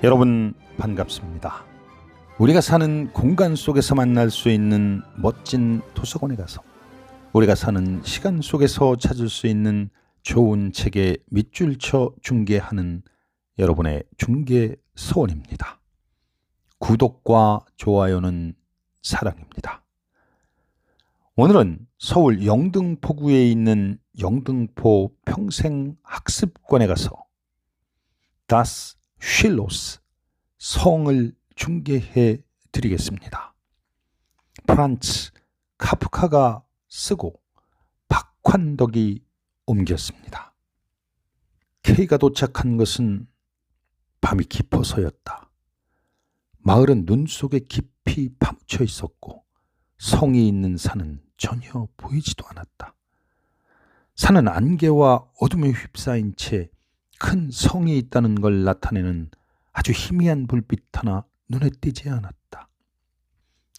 여러분 반갑습니다. 우리가 사는 공간 속에서 만날 수 있는 멋진 도서관에 가서 우리가 사는 시간 속에서 찾을 수 있는 좋은 책의 밑줄 쳐 중계하는 여러분의 중계서원입니다. 구독과 좋아요는 사랑입니다. 오늘은 서울 영등포구에 있는 영등포 평생학습관에 가서 다스 쉴로스 성을 중계해 드리겠습니다. 프란츠 카프카가 쓰고 박환덕이 옮겼습니다. K가 도착한 것은 밤이 깊어서였다. 마을은 눈 속에 깊이 파묻혀 있었고 성이 있는 산은 전혀 보이지도 않았다. 산은 안개와 어둠에 휩싸인 채 큰 성이 있다는 걸 나타내는 아주 희미한 불빛 하나 눈에 띄지 않았다.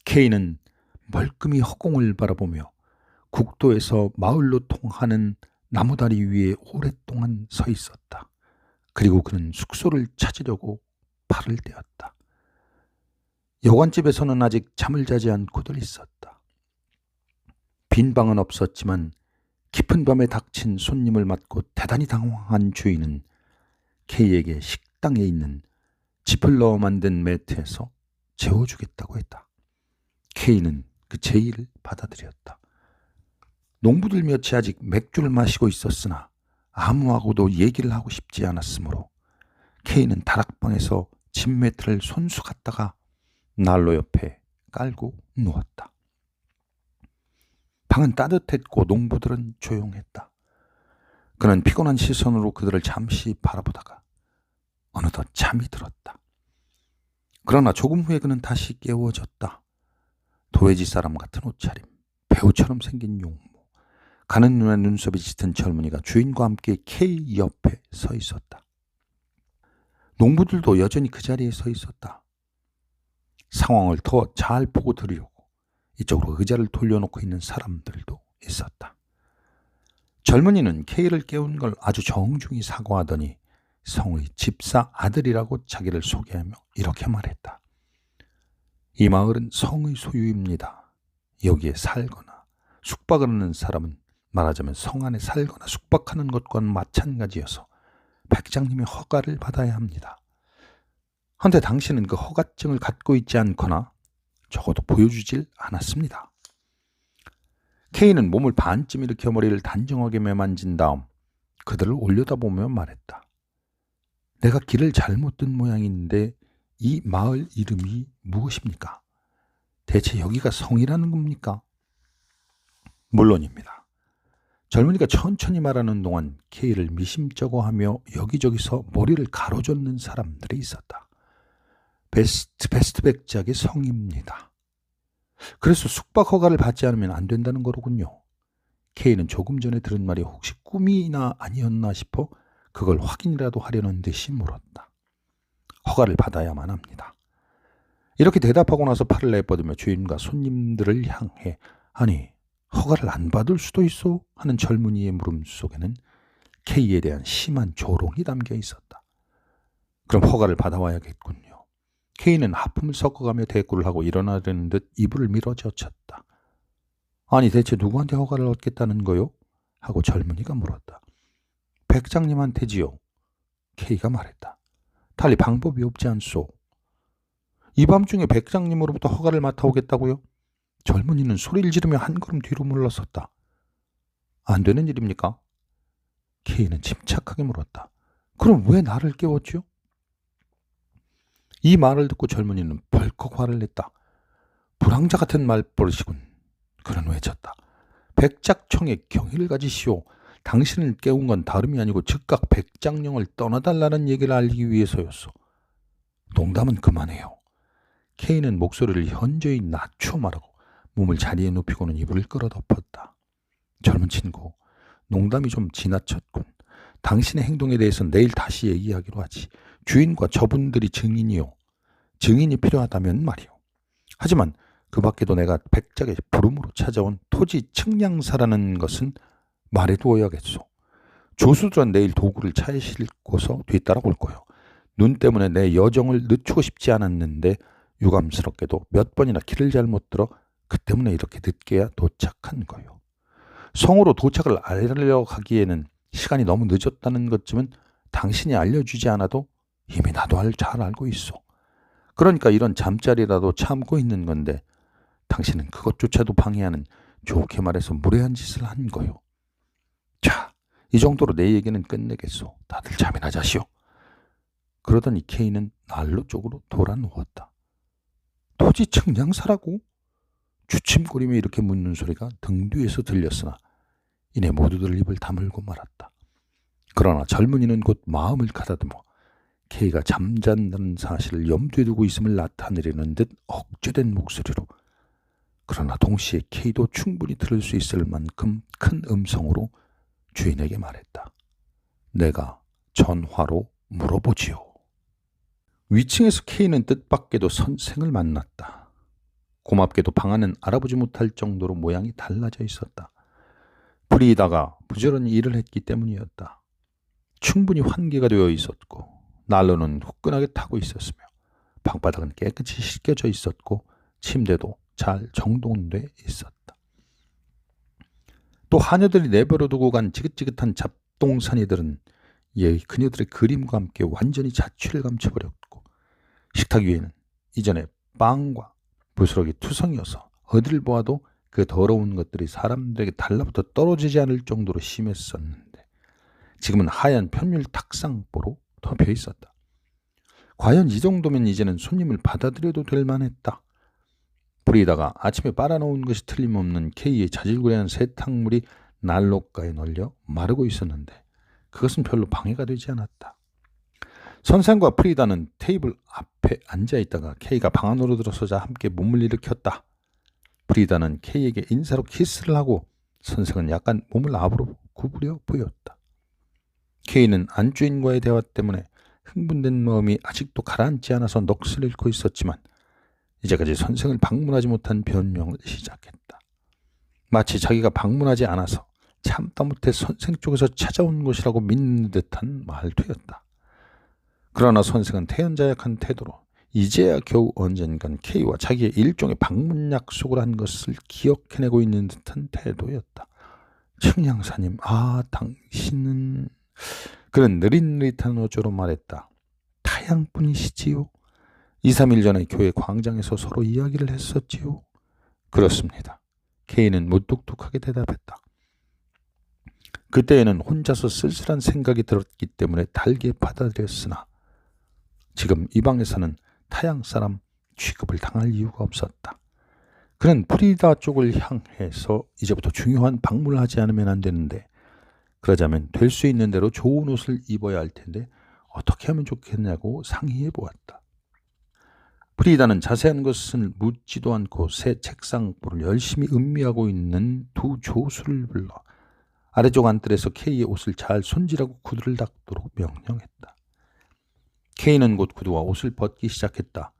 K는 멀끔히 허공을 바라보며 국도에서 마을로 통하는 나무다리 위에 오랫동안 서 있었다. 그리고 그는 숙소를 찾으려고 발을 떼었다. 여관집에서는 아직 잠을 자지 않고들 있었다. 빈 방은 없었지만 깊은 밤에 닥친 손님을 맞고 대단히 당황한 주인은 K에게 식당에 있는 짚을 넣어 만든 매트에서 재워주겠다고 했다. K는 그 제의를 받아들였다. 농부들 몇이 아직 맥주를 마시고 있었으나 아무하고도 얘기를 하고 싶지 않았으므로 K는 다락방에서 집 매트를 손수 갔다가 난로 옆에 깔고 누웠다. 방은 따뜻했고 농부들은 조용했다. 그는 피곤한 시선으로 그들을 잠시 바라보다가 어느덧 잠이 들었다. 그러나 조금 후에 그는 다시 깨워졌다. 도회지 사람 같은 옷차림, 배우처럼 생긴 용모, 가는 눈에 눈썹이 짙은 젊은이가 주인과 함께 K 옆에 서 있었다. 농부들도 여전히 그 자리에 서 있었다. 상황을 더 잘 보고 들으려고 이쪽으로 의자를 돌려놓고 있는 사람들도 있었다. 젊은이는 K를 깨운 걸 아주 정중히 사과하더니 성의 집사 아들이라고 자기를 소개하며 이렇게 말했다. 이 마을은 성의 소유입니다. 여기에 살거나 숙박을 하는 사람은 말하자면 성 안에 살거나 숙박하는 것과는 마찬가지여서 백장님의 허가를 받아야 합니다. 한데 당신은 그 허가증을 갖고 있지 않거나 적어도 보여주질 않았습니다. K는 몸을 반쯤 일으켜 머리를 단정하게 매만진 다음 그들을 올려다보며 말했다. 내가 길을 잘못 든 모양인데 이 마을 이름이 무엇입니까? 대체 여기가 성이라는 겁니까? 물론입니다. 젊은이가 천천히 말하는 동안 K를 미심쩍어하며 여기저기서 머리를 가로젓는 사람들이 있었다. 베스트 백작의 성입니다. 그래서 숙박 허가를 받지 않으면 안 된다는 거로군요. K는 조금 전에 들은 말이 혹시 꿈이나 아니었나 싶어 그걸 확인이라도 하려는 듯이 물었다. 허가를 받아야만 합니다. 이렇게 대답하고 나서 팔을 내뻗으며 주인과 손님들을 향해 아니 허가를 안 받을 수도 있어? 하는 젊은이의 물음 속에는 K에 대한 심한 조롱이 담겨 있었다. 그럼 허가를 받아와야겠군요. K는 하품을 섞어가며 대꾸를 하고 일어나려는 듯 이불을 밀어젖혔다. 아니 대체 누구한테 허가를 얻겠다는 거요? 하고 젊은이가 물었다. 백장님한테지요. K가 말했다. 달리 방법이 없지 않소. 이 밤중에 백장님으로부터 허가를 맡아오겠다고요? 젊은이는 소리를 지르며 한 걸음 뒤로 물러섰다. 안 되는 일입니까? K는 침착하게 물었다. 그럼 왜 나를 깨웠죠? 이 말을 듣고 젊은이는 벌컥 화를 냈다. 불황자 같은 말버릇이군. 그는 외쳤다. 백작청에 경의를 가지시오. 당신을 깨운 건 다름이 아니고 즉각 백장령을 떠나달라는 얘기를 알리기 위해서였소. 농담은 그만해요. K는 목소리를 현저히 낮춰 말하고 몸을 자리에 눕히고는 이불을 끌어덮었다. 젊은 친구, 농담이 좀 지나쳤군. 당신의 행동에 대해서는 내일 다시 얘기하기로 하지. 주인과 저분들이 증인이요. 증인이 필요하다면 말이요. 하지만 그 밖에도 내가 백작의 부름으로 찾아온 토지 측량사라는 것은 말해두어야겠소. 조수들은 내일 도구를 차에 싣고서 뒤따라 올 거요. 눈 때문에 내 여정을 늦추고 싶지 않았는데 유감스럽게도 몇 번이나 길을 잘못 들어 그 때문에 이렇게 늦게야 도착한 거요. 성으로 도착을 알려 가기에는 시간이 너무 늦었다는 것쯤은 당신이 알려주지 않아도 이미 나도 잘 알고 있어. 그러니까 이런 잠자리라도 참고 있는 건데 당신은 그것조차도 방해하는, 좋게 말해서 무례한 짓을 한 거요. 자, 이 정도로 내 얘기는 끝내겠소. 다들 잠이나 자시오. 그러더니 K는 난로 쪽으로 돌아 누웠다. 도지 측량사라고? 주침거리며 이렇게 묻는 소리가 등 뒤에서 들렸으나 이내 모두들 입을 다물고 말았다. 그러나 젊은이는 곧 마음을 가다듬어 K가 잠잔다는 사실을 염두에 두고 있음을 나타내려는 듯 억제된 목소리로, 그러나 동시에 K도 충분히 들을 수 있을 만큼 큰 음성으로 주인에게 말했다. 내가 전화로 물어보지요. 위층에서 K는 뜻밖에도 선생을 만났다. 고맙게도 방 안은 알아보지 못할 정도로 모양이 달라져 있었다. 프리다가 부지런히 일을 했기 때문이었다. 충분히 환기가 되어 있었고 난로는 후끈하게 타고 있었으며 방바닥은 깨끗이 씻겨져 있었고 침대도 잘 정돈돼 있었다. 또 하녀들이 내버려 두고 간 지긋지긋한 잡동사니들은 그녀들의 그림과 함께 완전히 자취를 감춰버렸고 식탁 위에는 이전에 빵과 부스러기 투성이어서 어디를 보아도 그 더러운 것들이 사람들에게 달라붙어 떨어지지 않을 정도로 심했었는데 지금은 하얀 편율 탁상보로 덮여 있었다. 과연 이 정도면 이제는 손님을 받아들여도 될 만했다. 브리다가 아침에 빨아놓은 것이 틀림없는 K의 자질구레한 세탁물이 난로가에 널려 마르고 있었는데 그것은 별로 방해가 되지 않았다. 선생과 프리다는 테이블 앞에 앉아있다가 K가 방 안으로 들어서자 함께 몸을 일으켰다. 프리다는 K에게 인사로 키스를 하고 선생은 약간 몸을 앞으로 구부려 보였다. K는 안주인과의 대화 때문에 흥분된 마음이 아직도 가라앉지 않아서 넋을 잃고 있었지만 이제까지 선생을 방문하지 못한 변명을 시작했다. 마치 자기가 방문하지 않아서 참다 못해 선생 쪽에서 찾아온 것이라고 믿는 듯한 말투였다. 그러나 선생은 태연자약한 태도로 이제야 겨우 언젠간 K와 자기의 일종의 방문 약속을 한 것을 기억해내고 있는 듯한 태도였다. 측량사님, 당신은... 그는 느릿느릿한 어조로 말했다. 타양분이시지요? 2, 3일 전에 교회 광장에서 서로 이야기를 했었지요? 그렇습니다. K는 무뚝뚝하게 대답했다. 그때에는 혼자서 쓸쓸한 생각이 들었기 때문에 달게 받아들였으나 지금 이 방에서는 타양 사람 취급을 당할 이유가 없었다. 그는 프리다 쪽을 향해서 이제부터 중요한 방문을 하지 않으면 안 되는데 그러자면 될 수 있는 대로 좋은 옷을 입어야 할 텐데 어떻게 하면 좋겠냐고 상의해 보았다. 프리다는 자세한 것을 묻지도 않고 새 책상보를 열심히 음미하고 있는 두 조수를 불러 아래쪽 안뜰에서 K의 옷을 잘 손질하고 구두를 닦도록 명령했다. K는 곧 구두와 옷을 벗기 시작했다.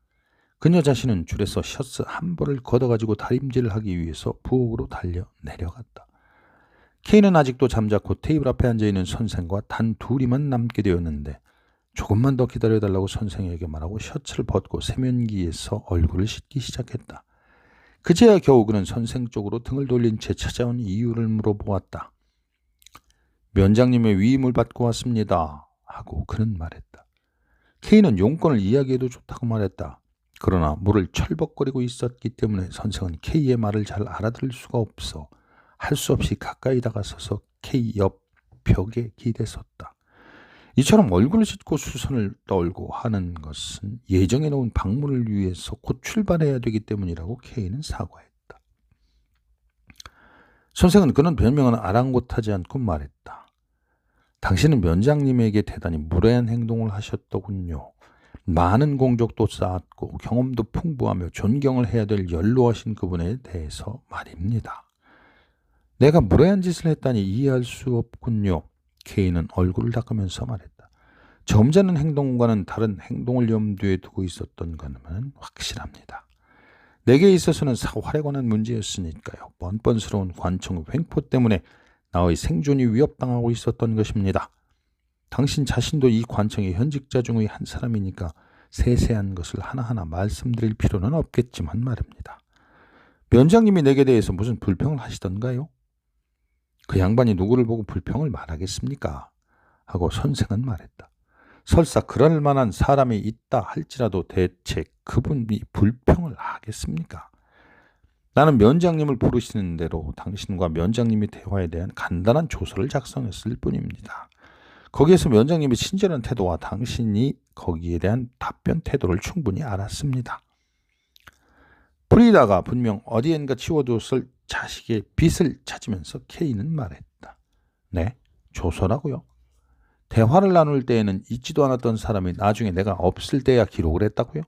그녀 자신은 줄에서 셔츠 한 벌을 걷어가지고 다림질을 하기 위해서 부엌으로 달려 내려갔다. K는 아직도 잠자코 테이블 앞에 앉아있는 선생과 단 둘이만 남게 되었는데 조금만 더 기다려달라고 선생에게 말하고 셔츠를 벗고 세면기에서 얼굴을 씻기 시작했다. 그제야 겨우 그는 선생 쪽으로 등을 돌린 채 찾아온 이유를 물어보았다. 면장님의 위임을 받고 왔습니다. 하고 그는 말했다. K는 용건을 이야기해도 좋다고 말했다. 그러나 물을 철벅거리고 있었기 때문에 선생은 K의 말을 잘 알아들을 수가 없어 할 수 없이 가까이 다가서서 K 옆 벽에 기대섰다. 이처럼 얼굴을 씻고 수선을 떨고 하는 것은 예정해 놓은 방문을 위해서 곧 출발해야 되기 때문이라고 K는 사과했다. 선생은 그런 변명은 아랑곳하지 않고 말했다. 당신은 면장님에게 대단히 무례한 행동을 하셨더군요. 많은 공적도 쌓았고 경험도 풍부하며 존경을 해야 될 연로하신 그분에 대해서 말입니다. 내가 무례한 짓을 했다니 이해할 수 없군요. K는 얼굴을 닦으면서 말했다. 점잖은 행동과는 다른 행동을 염두에 두고 있었던 것은 확실합니다. 내게 있어서는 사활에 관한 문제였으니까요. 뻔뻔스러운 관청 횡포 때문에 나의 생존이 위협당하고 있었던 것입니다. 당신 자신도 이 관청의 현직자 중의 한 사람이니까 세세한 것을 하나하나 말씀드릴 필요는 없겠지만 말입니다. 면장님이 내게 대해서 무슨 불평을 하시던가요? 그 양반이 누구를 보고 불평을 말하겠습니까? 하고 선생은 말했다. 설사 그럴 만한 사람이 있다 할지라도 대체 그분이 불평을 하겠습니까? 나는 면장님을 부르시는 대로 당신과 면장님의 대화에 대한 간단한 조서를 작성했을 뿐입니다. 거기에서 면장님의 친절한 태도와 당신이 거기에 대한 답변 태도를 충분히 알았습니다. 프리다가 분명 어디엔가 치워두었을 자식의 빚을 찾으면서 케이는 말했다. 네? 조서라고요? 대화를 나눌 때에는 잊지도 않았던 사람이 나중에 내가 없을 때야 기록을 했다고요?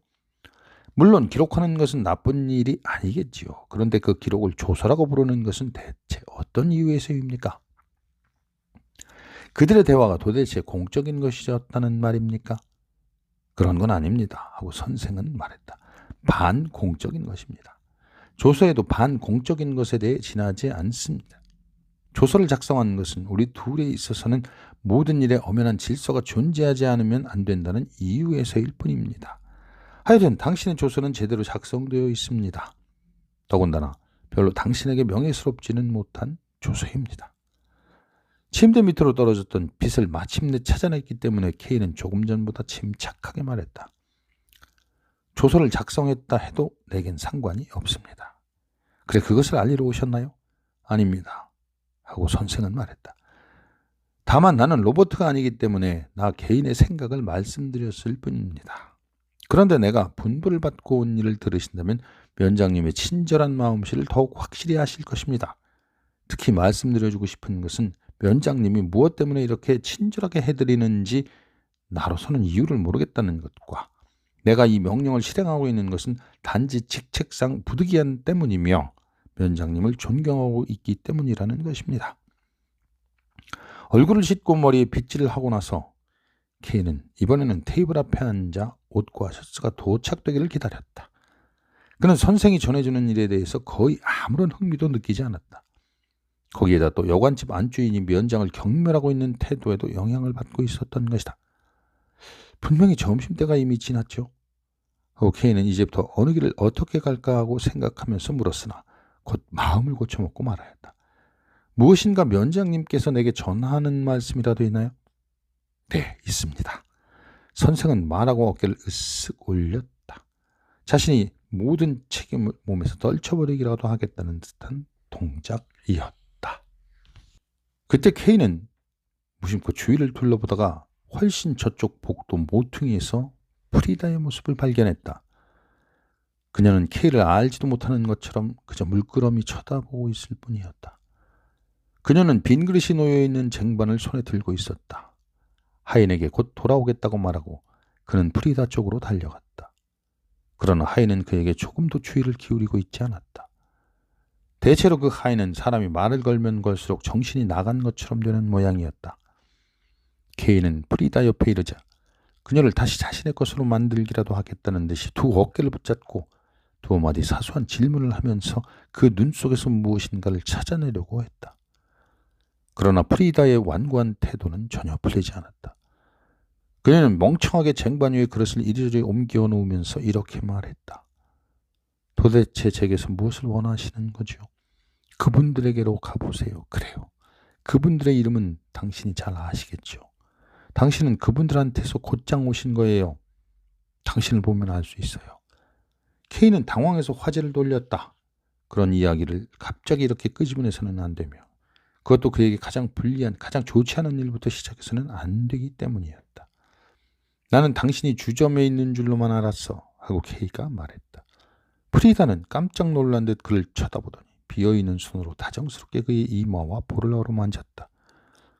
물론 기록하는 것은 나쁜 일이 아니겠지요. 그런데 그 기록을 조서라고 부르는 것은 대체 어떤 이유에서입니까? 그들의 대화가 도대체 공적인 것이었다는 말입니까? 그런 건 아닙니다. 하고 선생은 말했다. 반공적인 것입니다. 조서에도 반공적인 것에 대해 지나지 않습니다. 조서를 작성하는 것은 우리 둘에 있어서는 모든 일에 엄연한 질서가 존재하지 않으면 안 된다는 이유에서일 뿐입니다. 하여튼 당신의 조서는 제대로 작성되어 있습니다. 더군다나 별로 당신에게 명예스럽지는 못한 조서입니다. 침대 밑으로 떨어졌던 빗을 마침내 찾아냈기 때문에 케이는 조금 전보다 침착하게 말했다. 조서를 작성했다 해도 내겐 상관이 없습니다. 그래, 그것을 알리러 오셨나요? 아닙니다. 하고 선생은 말했다. 다만 나는 로버트가 아니기 때문에 나 개인의 생각을 말씀드렸을 뿐입니다. 그런데 내가 분부를 받고 온 일을 들으신다면 면장님의 친절한 마음씨를 더욱 확실히 아실 것입니다. 특히 말씀드려주고 싶은 것은 면장님이 무엇 때문에 이렇게 친절하게 해드리는지 나로서는 이유를 모르겠다는 것과 내가 이 명령을 실행하고 있는 것은 단지 직책상 부득이한 때문이며 면장님을 존경하고 있기 때문이라는 것입니다. 얼굴을 씻고 머리에 빗질을 하고 나서 케이는 이번에는 테이블 앞에 앉아 옷과 셔츠가 도착되기를 기다렸다. 그는 선생이 전해주는 일에 대해서 거의 아무런 흥미도 느끼지 않았다. 거기에다 또 여관집 안주인이 면장을 경멸하고 있는 태도에도 영향을 받고 있었던 것이다. 분명히 점심때가 이미 지났죠. 케이는 이제부터 어느 길을 어떻게 갈까 하고 생각하면서 물었으나 곧 마음을 고쳐먹고 말하였다. 무엇인가 면장님께서 내게 전하는 말씀이라도 있나요? 네, 있습니다. 선생은 말하고 어깨를 으쓱 올렸다. 자신이 모든 책임을 몸에서 떨쳐버리기라도 하겠다는 듯한 동작이었다. 그때 케이는 무심코 주위를 둘러보다가 훨씬 저쪽 복도 모퉁이에서 프리다의 모습을 발견했다. 그녀는 케이를 알지도 못하는 것처럼 그저 물끄러미 쳐다보고 있을 뿐이었다. 그녀는 빈 그릇이 놓여있는 쟁반을 손에 들고 있었다. 하인에게 곧 돌아오겠다고 말하고 그는 프리다 쪽으로 달려갔다. 그러나 하인은 그에게 조금도 주의를 기울이고 있지 않았다. 대체로 그 하인은 사람이 말을 걸면 걸수록 정신이 나간 것처럼 되는 모양이었다. 케이는 프리다 옆에 이르자 그녀를 다시 자신의 것으로 만들기라도 하겠다는 듯이 두 어깨를 붙잡고 두 마디 사소한 질문을 하면서 그 눈 속에서 무엇인가를 찾아내려고 했다. 그러나 프리다의 완고한 태도는 전혀 풀리지 않았다. 그녀는 멍청하게 쟁반 위에 그릇을 이리저리 옮겨 놓으면서 이렇게 말했다. 도대체 제게서 무엇을 원하시는 거죠? 그분들에게로 가보세요. 그래요. 그분들의 이름은 당신이 잘 아시겠죠. 당신은 그분들한테서 곧장 오신 거예요. 당신을 보면 알 수 있어요. 케이는 당황해서 화제를 돌렸다. 그런 이야기를 갑자기 이렇게 끄집어내서는 안 되며 그것도 그에게 가장 불리한, 가장 좋지 않은 일부터 시작해서는 안 되기 때문이었다. 나는 당신이 주점에 있는 줄로만 알았어. 하고 케이가 말했다. 프리다는 깜짝 놀란 듯 그를 쳐다보더니 비어있는 손으로 다정스럽게 그의 이마와 볼을 어루만졌다.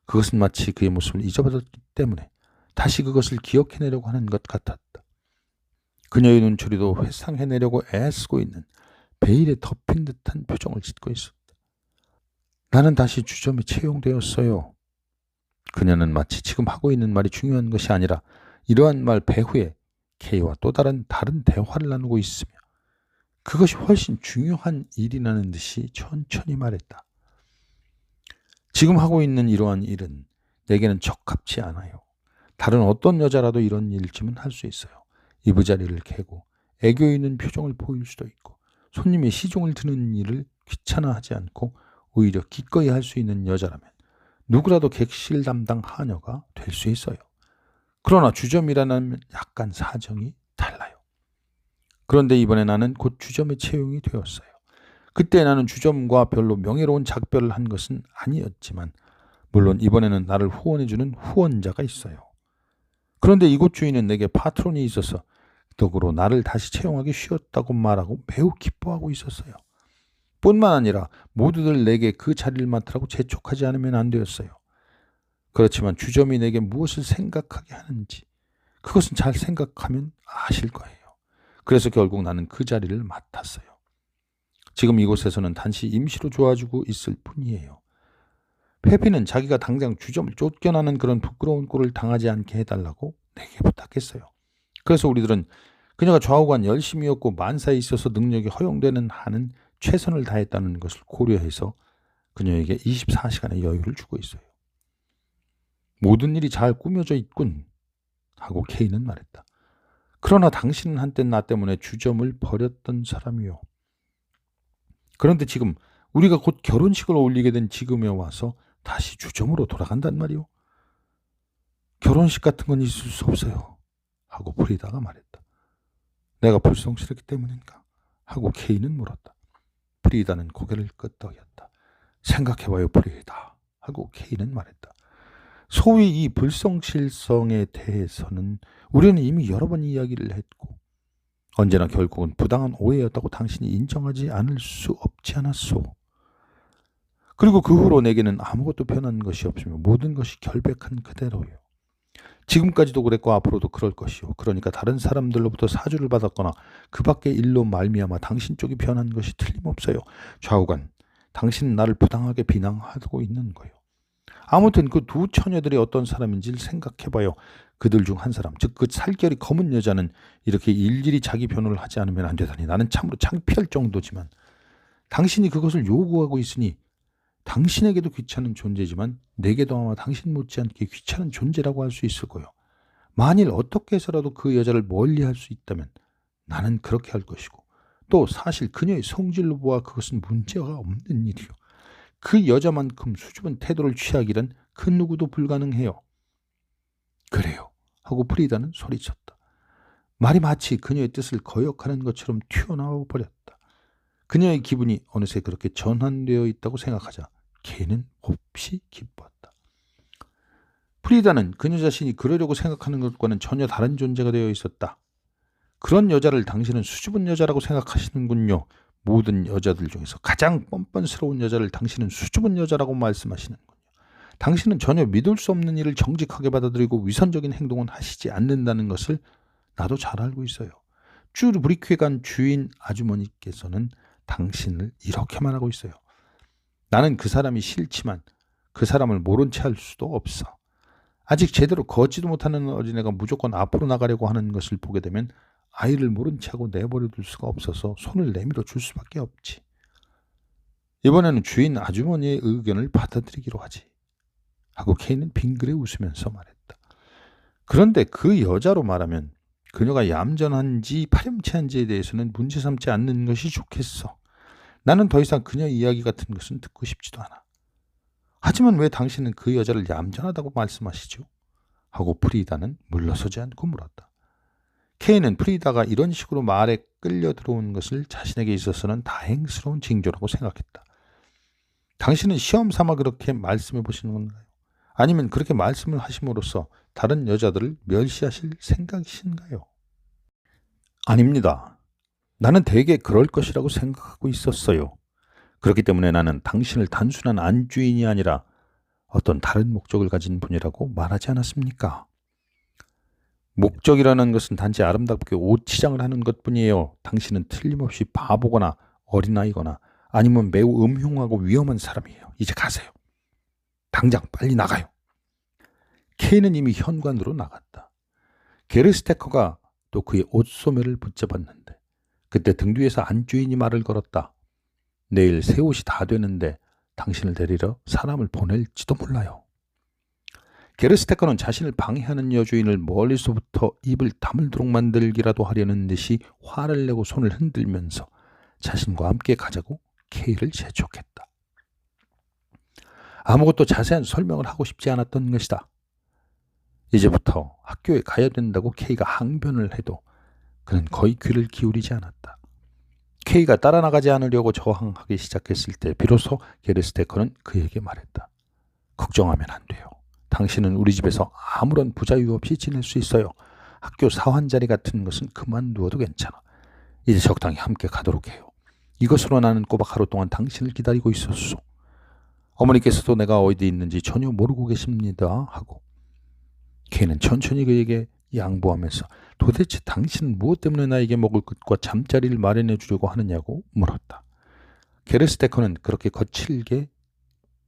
그것은 마치 그의 모습을 잊어버렸기 때문에 다시 그것을 기억해내려고 하는 것 같았다. 그녀의 눈초리도 회상해내려고 애쓰고 있는 베일에 덮인 듯한 표정을 짓고 있었다. 나는 다시 주점에 채용되었어요. 그녀는 마치 지금 하고 있는 말이 중요한 것이 아니라 이러한 말 배후에 케이와 또 다른 대화를 나누고 있으며 그것이 훨씬 중요한 일이라는 듯이 천천히 말했다. 지금 하고 있는 이러한 일은 내게는 적합치 않아요. 다른 어떤 여자라도 이런 일쯤은 할 수 있어요. 이부자리를 캐고 애교 있는 표정을 보일 수도 있고 손님의 시종을 드는 일을 귀찮아하지 않고 오히려 기꺼이 할 수 있는 여자라면 누구라도 객실 담당 하녀가 될 수 있어요. 그러나 주점이라면 약간 사정이 달라요. 그런데 이번에 나는 곧 주점에 채용이 되었어요. 그때 나는 주점과 별로 명예로운 작별을 한 것은 아니었지만 물론 이번에는 나를 후원해주는 후원자가 있어요. 그런데 이곳 주인은 내게 파트론이 있어서 덕으로 나를 다시 채용하기 쉬웠다고 말하고 매우 기뻐하고 있었어요. 뿐만 아니라 모두들 내게 그 자리를 맡으라고 재촉하지 않으면 안 되었어요. 그렇지만 주점이 내게 무엇을 생각하게 하는지 그것은 잘 생각하면 아실 거예요. 그래서 결국 나는 그 자리를 맡았어요. 지금 이곳에서는 단지 임시로 도와주고 있을 뿐이에요. 페피는 자기가 당장 주점을 쫓겨나는 그런 부끄러운 꼴을 당하지 않게 해달라고 내게 부탁했어요. 그래서 우리들은 그녀가 좌우간 열심이었고 만사에 있어서 능력이 허용되는 한은 최선을 다했다는 것을 고려해서 그녀에게 24시간의 여유를 주고 있어요. 모든 일이 잘 꾸며져 있군 하고 케이는 말했다. 그러나 당신은 한때 나 때문에 주점을 버렸던 사람이요. 그런데 지금 우리가 곧 결혼식을 올리게 된 지금에 와서 다시 주점으로 돌아간단 말이오. 결혼식 같은 건 있을 수 없어요 하고 프리다가 말했다. 내가 불성실했기 때문인가? 하고 케이는 물었다. 프리다는 고개를 끄덕였다. 생각해봐요 프리다 하고 케이는 말했다. 소위 이 불성실성에 대해서는 우리는 이미 여러 번 이야기를 했고 언제나 결국은 부당한 오해였다고 당신이 인정하지 않을 수 없지 않았소. 그리고 그 후로 내게는 아무것도 변한 것이 없으며 모든 것이 결백한 그대로요. 지금까지도 그랬고 앞으로도 그럴 것이요. 그러니까 다른 사람들로부터 사주를 받았거나 그 밖의 일로 말미암아 당신 쪽이 변한 것이 틀림없어요. 좌우간 당신은 나를 부당하게 비난하고 있는 거예요. 아무튼 그 두 처녀들이 어떤 사람인지를 생각해봐요. 그들 중 한 사람, 즉 그 살결이 검은 여자는 이렇게 일일이 자기 변호를 하지 않으면 안 되다니 나는 참으로 창피할 정도지만 당신이 그것을 요구하고 있으니 당신에게도 귀찮은 존재지만 내게도 아마 당신 못지않게 귀찮은 존재라고 할 수 있을 거예요. 만일 어떻게 해서라도 그 여자를 멀리할 수 있다면 나는 그렇게 할 것이고 또 사실 그녀의 성질로 보아 그것은 문제가 없는 일이요. 그 여자만큼 수줍은 태도를 취하기란 그 누구도 불가능해요. 그래요 하고 프리다는 소리쳤다. 말이 마치 그녀의 뜻을 거역하는 것처럼 튀어나와 버렸다. 그녀의 기분이 어느새 그렇게 전환되어 있다고 생각하자 걔는 몹시 기뻤다. 프리다는 그녀 자신이 그러려고 생각하는 것과는 전혀 다른 존재가 되어 있었다. 그런 여자를 당신은 수줍은 여자라고 생각하시는군요. 모든 여자들 중에서 가장 뻔뻔스러운 여자를 당신은 수줍은 여자라고 말씀하시는군요. 당신은 전혀 믿을 수 없는 일을 정직하게 받아들이고 위선적인 행동은 하시지 않는다는 것을 나도 잘 알고 있어요. 쭈르브리퀴간 주인 아주머니께서는 당신을 이렇게 말하고 있어요. 나는 그 사람이 싫지만 그 사람을 모른 채 할 수도 없어. 아직 제대로 걷지도 못하는 어린애가 무조건 앞으로 나가려고 하는 것을 보게 되면 아이를 모른 채 하고 내버려 둘 수가 없어서 손을 내밀어 줄 수밖에 없지. 이번에는 주인 아주머니의 의견을 받아들이기로 하지. 하고 케이는 빙그레 웃으면서 말했다. 그런데 그 여자로 말하면 그녀가 얌전한지 파렴치한지에 대해서는 문제 삼지 않는 것이 좋겠어. 나는 더 이상 그녀 이야기 같은 것은 듣고 싶지도 않아. 하지만 왜 당신은 그 여자를 얌전하다고 말씀하시죠? 하고 프리다는 물러서지 않고 물었다. 케이는 프리다가 이런 식으로 말에 끌려 들어온 것을 자신에게 있어서는 다행스러운 징조라고 생각했다. 당신은 시험 삼아 그렇게 말씀해 보시는 건가요? 아니면 그렇게 말씀을 하심으로써 다른 여자들을 멸시하실 생각이신가요? 아닙니다. 나는 대개 그럴 것이라고 생각하고 있었어요. 그렇기 때문에 나는 당신을 단순한 안주인이 아니라 어떤 다른 목적을 가진 분이라고 말하지 않았습니까? 목적이라는 것은 단지 아름답게 옷 치장을 하는 것뿐이에요. 당신은 틀림없이 바보거나 어린아이거나 아니면 매우 음흉하고 위험한 사람이에요. 이제 가세요. 당장 빨리 나가요. 케이는 이미 현관으로 나갔다. 게르스테커가 또 그의 옷소매를 붙잡았는데 그때 등 뒤에서 안주인이 말을 걸었다. 내일 새 옷이 다 되는데 당신을 데리러 사람을 보낼지도 몰라요. 게르스테커는 자신을 방해하는 여주인을 멀리서부터 입을 다물도록 만들기라도 하려는 듯이 화를 내고 손을 흔들면서 자신과 함께 가자고 K를 재촉했다. 아무것도 자세한 설명을 하고 싶지 않았던 것이다. 이제부터 학교에 가야 된다고 K가 항변을 해도 그는 거의 귀를 기울이지 않았다. K가 따라 나가지 않으려고 저항하기 시작했을 때 비로소 게르스테커는 그에게 말했다. 걱정하면 안 돼요. 당신은 우리 집에서 아무런 부자유 없이 지낼 수 있어요. 학교 사환자리 같은 것은 그만두어도 괜찮아. 이제 적당히 함께 가도록 해요. 이것으로 나는 꼬박 하루 동안 당신을 기다리고 있었소. 어머니께서도 내가 어디 있는지 전혀 모르고 계십니다 하고 K는 천천히 그에게 양보하면서 도대체 당신은 무엇 때문에 나에게 먹을 것과 잠자리를 마련해 주려고 하느냐고 물었다. 게르스테커는 그렇게 거칠게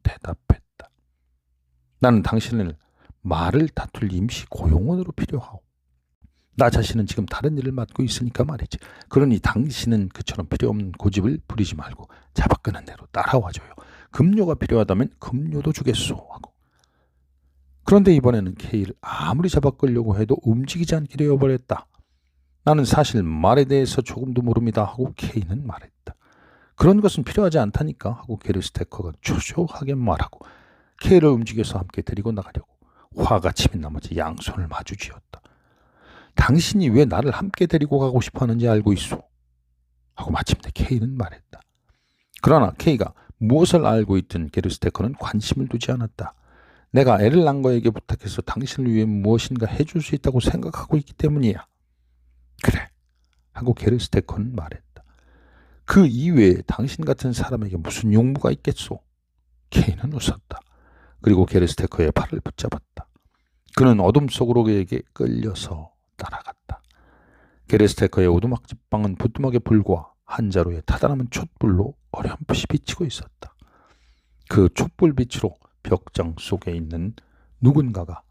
대답했다. 나는 당신을 말을 다툴 임시 고용원으로 필요하오. 나 자신은 지금 다른 일을 맡고 있으니까 말이지. 그러니 당신은 그처럼 필요없는 고집을 부리지 말고 잡아끄는 대로 따라와줘요. 급료가 필요하다면 급료도 주겠소 하고. 그런데 이번에는 K를 아무리 잡아끌려고 해도 움직이지 않게 되어버렸다. 나는 사실 말에 대해서 조금도 모릅니다 하고 K는 말했다. 그런 것은 필요하지 않다니까 하고 게르스테커가 초조하게 말하고 K를 움직여서 함께 데리고 나가려고 화가 치민 나머지 양손을 마주 쥐었다. 당신이 왜 나를 함께 데리고 가고 싶어하는지 알고 있소? 하고 마침내 K는 말했다. 그러나 K가 무엇을 알고 있든 게르스테커는 관심을 두지 않았다. 내가 애를 낳은 거에게 부탁해서 당신을 위해 무엇인가 해줄 수 있다고 생각하고 있기 때문이야. 그래 하고 게르스테커는 말했다. 그 이외에 당신 같은 사람에게 무슨 용무가 있겠소? K는 웃었다. 그리고 게르스테커의 팔을 붙잡았다. 그는 어둠 속으로 그에게 끌려서 따라갔다. 게르스테커의 오두막집방은 부뚜막의 불과 한 자루의 타다남은 촛불로 어렴풋이 비치고 있었다. 그 촛불빛으로 벽장 속에 있는 누군가가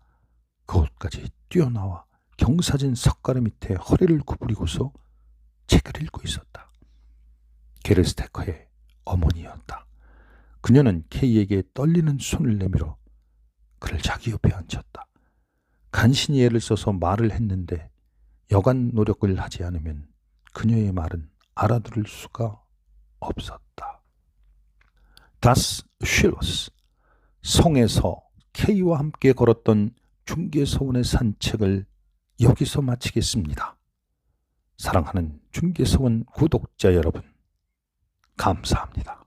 그곳까지 뛰어나와 경사진 석가래 밑에 허리를 구부리고서 책을 읽고 있었다. 게르스테커의 어머니였다. 그녀는 K에게 떨리는 손을 내밀어 그를 자기 옆에 앉혔다. 간신히 애를 써서 말을 했는데 여간 노력을 하지 않으면 그녀의 말은 알아들을 수가 없었다. Das Schloss, 성에서 K와 함께 걸었던 중개서원의 산책을 여기서 마치겠습니다. 사랑하는 중개서원 구독자 여러분, 감사합니다.